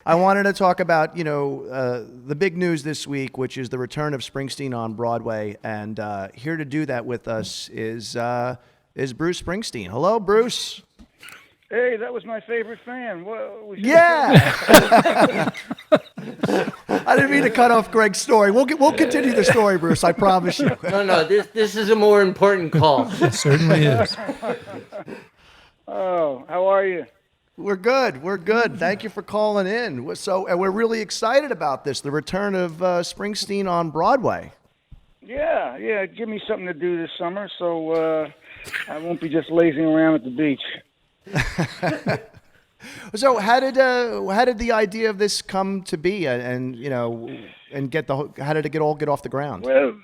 I wanted to talk about, the big news this week, which is the return of Springsteen on Broadway. And here to do that with us is Bruce Springsteen. Hello, Bruce. Hey, that was my favorite fan. What was Yeah. I didn't mean to cut off Greg's story. We'll continue the story, Bruce. I promise you. No. This is a more important call. It certainly is. Oh, how are you? We're good. We're good. Thank you for calling in. And we're really excited about this, the return of Springsteen on Broadway. Yeah. Give me something to do this summer, so I won't be just lazing around at the beach. So how did the idea of this come to be, and how did it get off the ground? Well,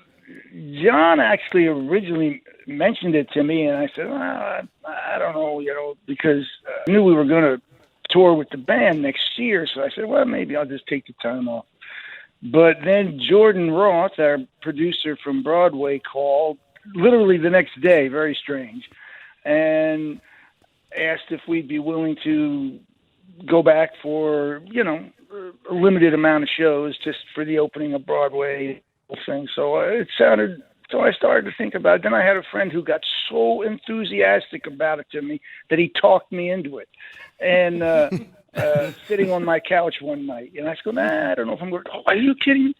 John actually originally mentioned it to me, and I said, I don't know, because I knew we were going to tour with the band next year, so I said, well, maybe I'll just take the time off. But then Jordan Roth, our producer from Broadway, called literally the next day, very strange, and asked if we'd be willing to go back for, a limited amount of shows just for the opening of Broadway thing. So I started to think about it. Then I had a friend who got so enthusiastic about it to me that he talked me into it. And sitting on my couch one night, and I said, I don't know if I'm going. Oh, are you kidding me?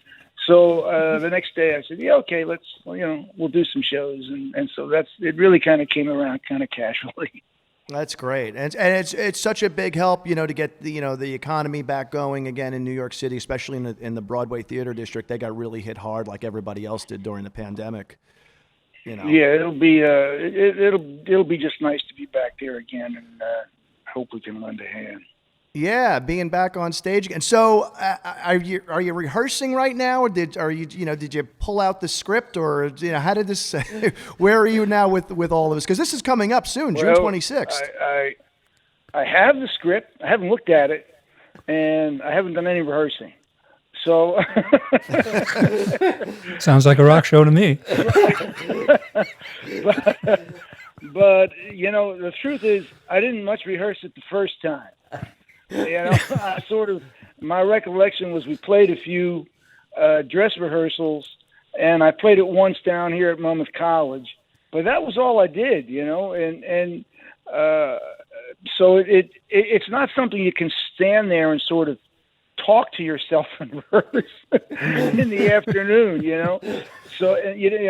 So the next day I said, yeah, okay, we'll do some shows. And so it really kind of came around kind of casually. That's great, and it's such a big help, to get the economy back going again in New York City, especially in the Broadway theater district. They got really hit hard, like everybody else did during the pandemic. Yeah, it'll be just nice to be back there again, and hope we can lend a hand. Yeah, being back on stage again. So, are you rehearsing right now, or did you pull out the script, or how did this? Where are you now with all of this? Because this is coming up soon, June 26th. I have the script. I haven't looked at it, and I haven't done any rehearsing. So sounds like a rock show to me. but the truth is, I didn't much rehearse it the first time. My recollection was we played a few dress rehearsals, and I played it once down here at Monmouth College, but that was all I did, so it's not something you can stand there and sort of talk to yourself and rehearse in the afternoon, So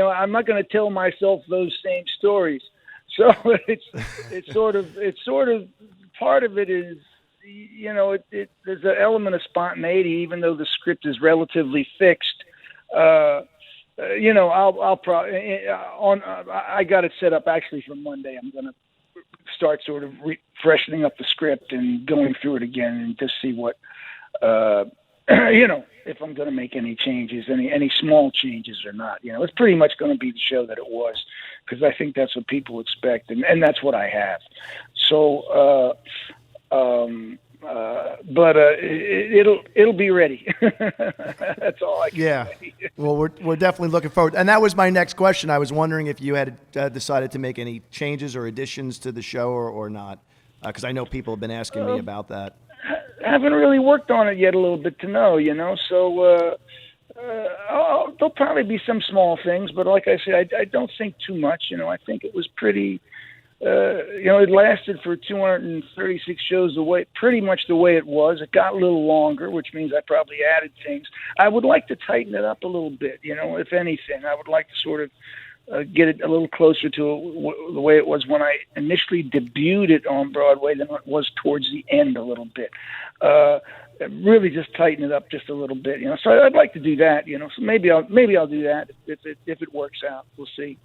I'm not going to tell myself those same stories. So it's sort of part of it is. There's an element of spontaneity, even though the script is relatively fixed. I got it set up actually for Monday. I'm going to start sort of freshening up the script and going through it again and just see what, if I'm going to make any changes, any small changes or not. It's pretty much going to be the show that it was, because I think that's what people expect, and that's what I have. So. But it'll be ready. That's all I can say. Well, we're definitely looking forward. And that was my next question. I was wondering if you had decided to make any changes or additions to the show or not, because I know people have been asking me about that. I haven't really worked on it yet a little bit to know, So there'll probably be some small things, but like I said, I don't think too much. I think it was pretty. It lasted for 236 shows pretty much the way it was. It got a little longer, which means I probably added things. I would like to tighten it up a little bit, if anything. I would like to sort of get it a little closer to the way it was when I initially debuted it on Broadway than it was towards the end a little bit. Really just tighten it up just a little bit, So I'd like to do that, So maybe I'll do that if it works out. We'll see.